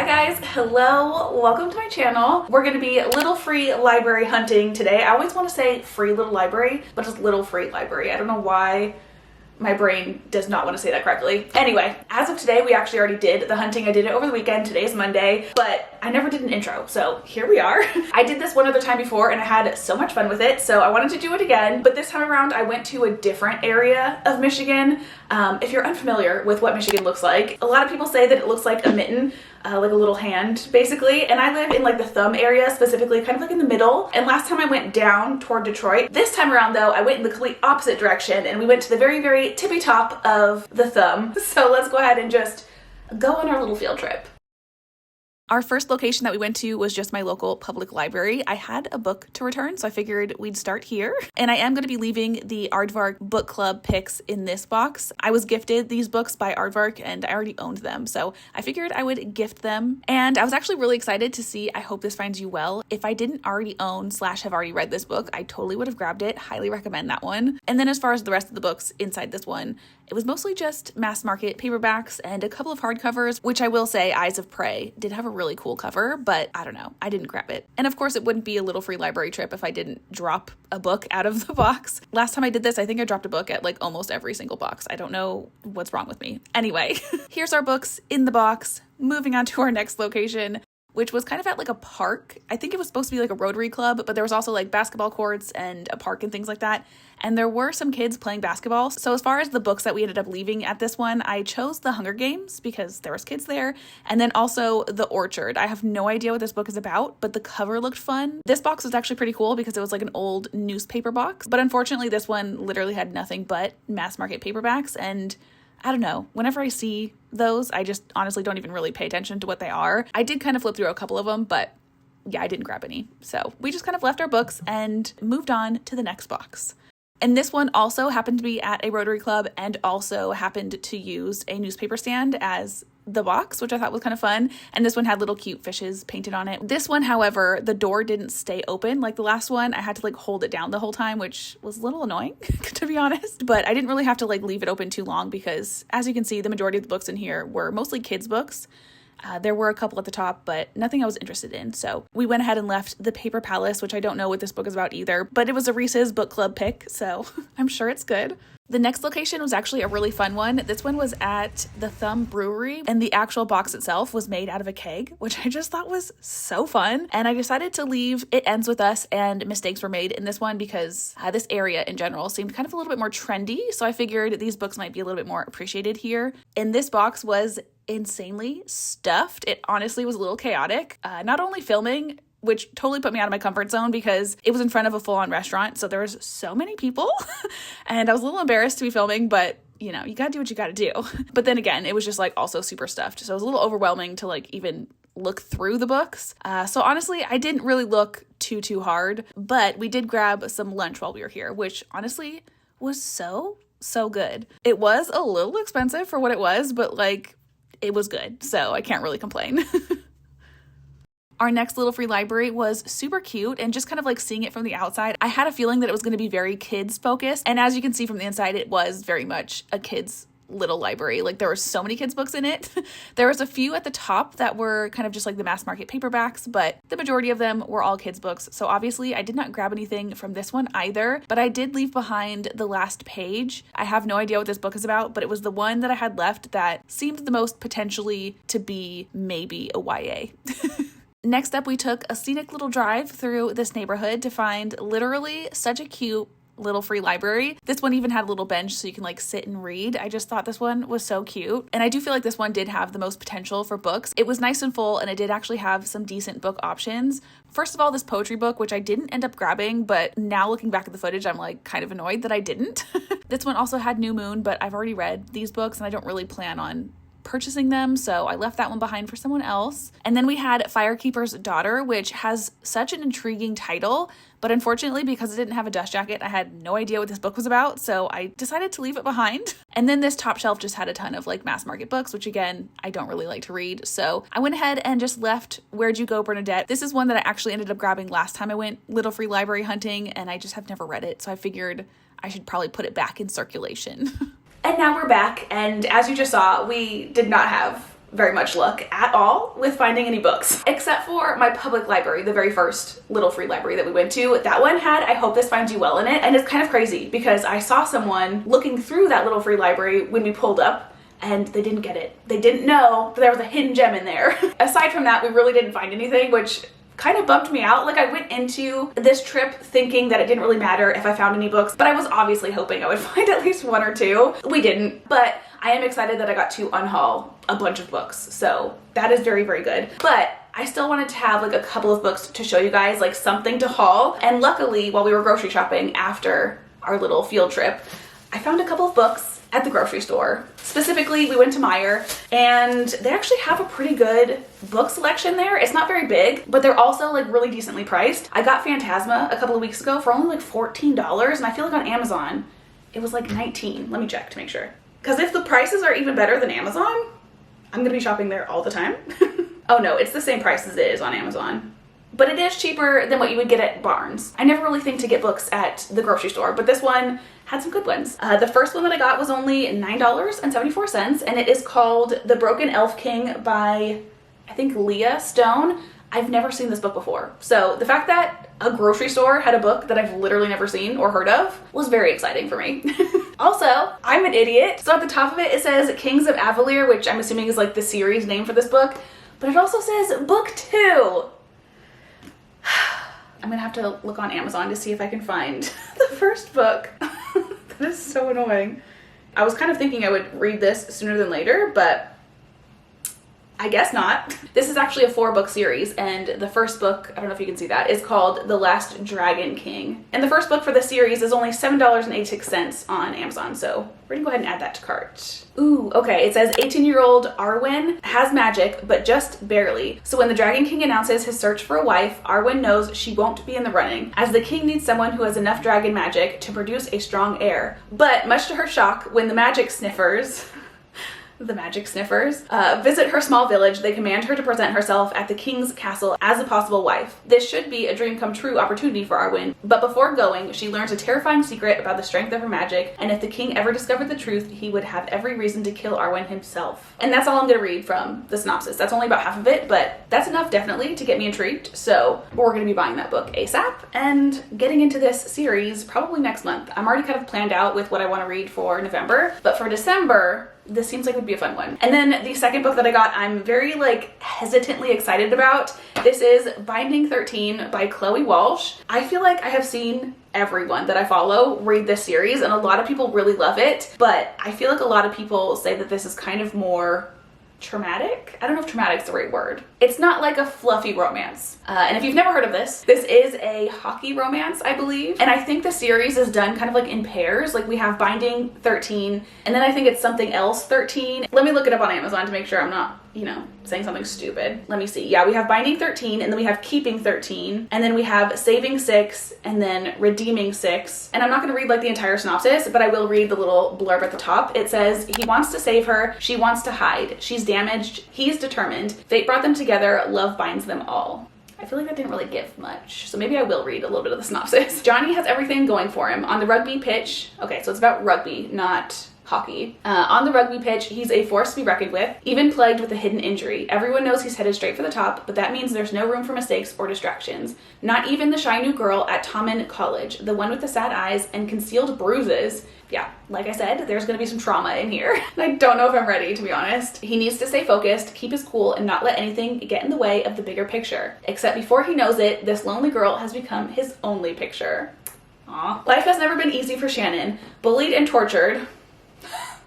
Hi guys, hello, welcome to my channel. We're gonna be little free library hunting today. I always want to say free little library, but it's little free library. I don't know why my brain does not want to say that correctly. Anyway, as of today, we actually already did the hunting. I did it over the weekend. Today is Monday, but I never did an intro, so here we are. I did this one other time before and I had so much fun with it, so I wanted to do it again, but this time around I went to a different area of Michigan. If you're unfamiliar with what Michigan looks like, a lot of people say that it looks like a mitten, like a little hand basically, and I live in like the thumb area, specifically kind of like in the middle. And last time I went down toward Detroit. This time around though, I went in the complete opposite direction and we went to the very, very tippy top of the thumb. So let's go ahead and just go on our little field trip. Our first location that we went to was just my local public library. I had a book to return, so I figured we'd start here. And I am going to be leaving the Aardvark book club picks in this box. I was gifted these books by Aardvark and I already owned them, so I figured I would gift them. And I was actually really excited to see I Hope This Finds You Well. If I didn't already own / have already read this book, I totally would have grabbed it. Highly recommend that one. And then as far as the rest of the books inside this one, it was mostly just mass market paperbacks and a couple of hardcovers, which I will say Eyes of Prey did have a really cool cover, but I don't know, I didn't grab it. And of course it wouldn't be a little free library trip if I didn't drop a book out of the box. Last time I did this, I think I dropped a book at like almost every single box. I don't know what's wrong with me. Anyway, here's our books in the box. Moving on to our next location, which was kind of at like a park. I think it was supposed to be like a Rotary Club, but there was also like basketball courts and a park and things like that. And there were some kids playing basketball. So as far as the books that we ended up leaving at this one, I chose The Hunger Games because there was kids there. And then also The Orchard. I have no idea what this book is about, but the cover looked fun. This box was actually pretty cool because it was like an old newspaper box. But unfortunately, this one literally had nothing but mass market paperbacks. And I don't know, whenever I see those, I just honestly don't even really pay attention to what they are. I did kind of flip through a couple of them, but yeah, I didn't grab any. So we just kind of left our books and moved on to the next box. And this one also happened to be at a Rotary Club and also happened to use a newspaper stand as the box, which I thought was kind of fun. And this one had little cute fishes painted on it. This one, however, the door didn't stay open like the last one. I had to like hold it down the whole time, which was a little annoying to be honest. But I didn't really have to like leave it open too long because as you can see, the majority of the books in here were mostly kids' books. There were a couple at the top, but nothing I was interested in. So we went ahead and left the Paper Palace, which I don't know what this book is about either, but it was a Reese's book club pick, so I'm sure it's good. The next location was actually a really fun one. This one was at the Thumb Brewery, and the actual box itself was made out of a keg, which I just thought was so fun. And I decided to leave It Ends With Us and Mistakes Were Made in this one because this area in general seemed kind of a little bit more trendy, so I figured these books might be a little bit more appreciated here. And this box was insanely stuffed. It honestly was a little chaotic. Not only filming, which totally put me out of my comfort zone because it was in front of a full-on restaurant, so there was so many people and I was a little embarrassed to be filming, but you know, you gotta do what you gotta do. But then again, it was just like also super stuffed, so it was a little overwhelming to like even look through the books. So honestly, I didn't really look too hard, but we did grab some lunch while we were here, which honestly was so good. It was a little expensive for what it was, but like it was good, so I can't really complain. Our next little free library was super cute, and just kind of like seeing it from the outside, I had a feeling that it was going to be very kids focused. And as you can see from the inside, it was very much a kids little library. Like there were so many kids books in it. There was a few at the top that were kind of just like the mass market paperbacks, but the majority of them were all kids books. So obviously I did not grab anything from this one either, but I did leave behind the last page. I have no idea what this book is about, but it was the one that I had left that seemed the most potentially to be maybe a YA. Next up, we took a scenic little drive through this neighborhood to find literally such a cute little free library. This one even had a little bench so you can like sit and read. I just thought this one was so cute. And I do feel like this one did have the most potential for books. It was nice and full and it did actually have some decent book options. First of all, this poetry book, which I didn't end up grabbing, but now looking back at the footage, I'm like kind of annoyed that I didn't. This one also had New Moon, but I've already read these books and I don't really plan on purchasing them, so I left that one behind for someone else. And then we had Firekeeper's Daughter, which has such an intriguing title, but unfortunately because it didn't have a dust jacket, I had no idea what this book was about, so I decided to leave it behind. And then this top shelf just had a ton of like mass market books, which again, I don't really like to read, so I went ahead and just left Where'd You Go, Bernadette. This is one that I actually ended up grabbing last time I went little free library hunting, and I just have never read it, so I figured I should probably put it back in circulation. And now we're back, and as you just saw, we did not have very much luck at all with finding any books, except for my public library, the very first little free library that we went to. That one had I Hope This Finds You Well in it, and it's kind of crazy because I saw someone looking through that little free library when we pulled up and they didn't get it. They didn't know that there was a hidden gem in there. Aside from that, we really didn't find anything, which kind of bumped me out. Like, I went into this trip thinking that it didn't really matter if I found any books, but I was obviously hoping I would find at least one or two. We didn't, but I am excited that I got to unhaul a bunch of books, so that is very, very good. But I still wanted to have like a couple of books to show you guys, like something to haul. And luckily, while we were grocery shopping after our little field trip, I found a couple of books at the grocery store. Specifically, we went to Meijer, and they actually have a pretty good book selection there. It's not very big, but they're also like really decently priced. I got Phantasma a couple of weeks ago for only like $14, and I feel like on Amazon it was like $19. Let me check to make sure. Because if the prices are even better than Amazon, I'm gonna be shopping there all the time. Oh no, it's the same price as it is on Amazon. But it is cheaper than what you would get at Barnes. I never really think to get books at the grocery store, but this one had some good ones. The first one that I got was only $9.74, and it is called The Broken Elf King by, I think, Leah Stone. I've never seen this book before. So the fact that a grocery store had a book that I've literally never seen or heard of was very exciting for me. Also, I'm an idiot. So at the top of it, it says Kings of Avalier, which I'm assuming is like the series name for this book, but it also says book 2. I'm gonna have to look on Amazon to see if I can find the first book. That is so annoying. I was kind of thinking I would read this sooner than later, but I guess not. This is actually a 4-book series, and the first book, I don't know if you can see that, is called The Last Dragon King. And the first book for the series is only $7.86 on Amazon, so we're gonna go ahead and add that to cart. Ooh, okay, it says 18-year-old Arwen has magic, but just barely. So when the Dragon King announces his search for a wife, Arwen knows she won't be in the running, as the king needs someone who has enough dragon magic to produce a strong heir. But much to her shock, when the magic sniffers visit her small village, they command her to present herself at the king's castle as a possible wife. This should be a dream come true opportunity for Arwen, but before going, she learns a terrifying secret about the strength of her magic, and if the king ever discovered the truth, he would have every reason to kill Arwen himself. And that's all I'm gonna read from the synopsis. That's only about half of it, but that's enough definitely to get me intrigued, so we're gonna be buying that book ASAP and getting into this series probably next month. I'm already kind of planned out with what I want to read for November, but for December, this seems like it would be a fun one. And then the second book that I got, I'm very like hesitantly excited about. This is Binding 13 by Chloe Walsh. I feel like I have seen everyone that I follow read this series, and a lot of people really love it, but I feel like a lot of people say that this is kind of more traumatic. I don't know if traumatic is the right word. It's not like a fluffy romance. And if you've never heard of this is a hockey romance, I believe. And I think the series is done kind of like in pairs. Like we have Binding 13, and then I think it's something else 13. Let me look it up on Amazon to make sure I'm not, you know, saying something stupid. Let me see. Yeah, we have Binding 13, and then we have Keeping 13, and then we have Saving 6, and then Redeeming 6. And I'm not gonna read like the entire synopsis, but I will read the little blurb at the top. It says, he wants to save her, she wants to hide. She's damaged, he's determined. Fate brought them together, love binds them all. I feel like that didn't really give much, so maybe I will read a little bit of the synopsis. Johnny has everything going for him. On the rugby pitch, okay, so it's about rugby, not hockey. On the rugby pitch, he's a force to be reckoned with, even plagued with a hidden injury. Everyone knows he's headed straight for the top, but that means there's no room for mistakes or distractions. Not even the shy new girl at Tommen College, the one with the sad eyes and concealed bruises. Yeah, like I said, there's gonna be some trauma in here. I don't know if I'm ready, to be honest. He needs to stay focused, keep his cool, and not let anything get in the way of the bigger picture. Except before he knows it, this lonely girl has become his only picture. Aw. Life has never been easy for Shannon. Bullied and tortured.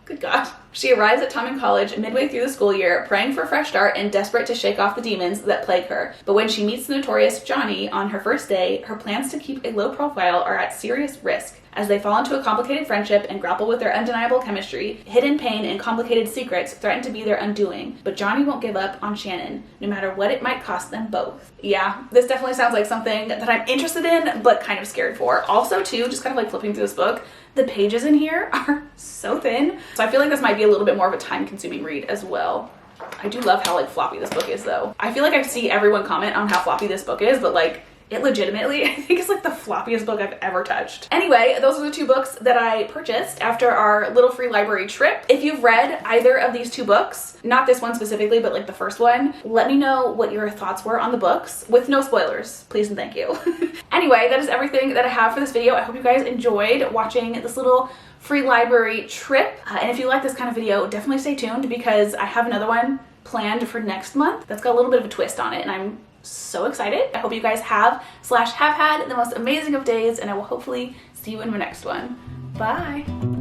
Good God. She arrives at Tommen College midway through the school year, praying for a fresh start and desperate to shake off the demons that plague her. But when she meets the notorious Johnny on her first day, her plans to keep a low profile are at serious risk. As they fall into a complicated friendship and grapple with their undeniable chemistry, hidden pain and complicated secrets threaten to be their undoing. But Johnny won't give up on Shannon, no matter what it might cost them both. Yeah, this definitely sounds like something that I'm interested in, but kind of scared for. Also, too, just kind of like flipping through this book, the pages in here are so thin. So I feel like this might be a little bit more of a time-consuming read as well. I do love how like floppy this book is though. I feel like I see everyone comment on how floppy this book is, but like, It legitimately, I think it's like the floppiest book I've ever touched. Anyway, those are the 2 books that I purchased after our little free library trip. If you've read either of these 2 books, not this one specifically, but like the first one, let me know what your thoughts were on the books with no spoilers, please and thank you. Anyway, that is everything that I have for this video. I hope you guys enjoyed watching this little free library trip. And if you like this kind of video, definitely stay tuned because I have another one planned for next month that's got a little bit of a twist on it, and I'm so excited. I hope you guys have had the most amazing of days, and I will hopefully see you in my next one. Bye.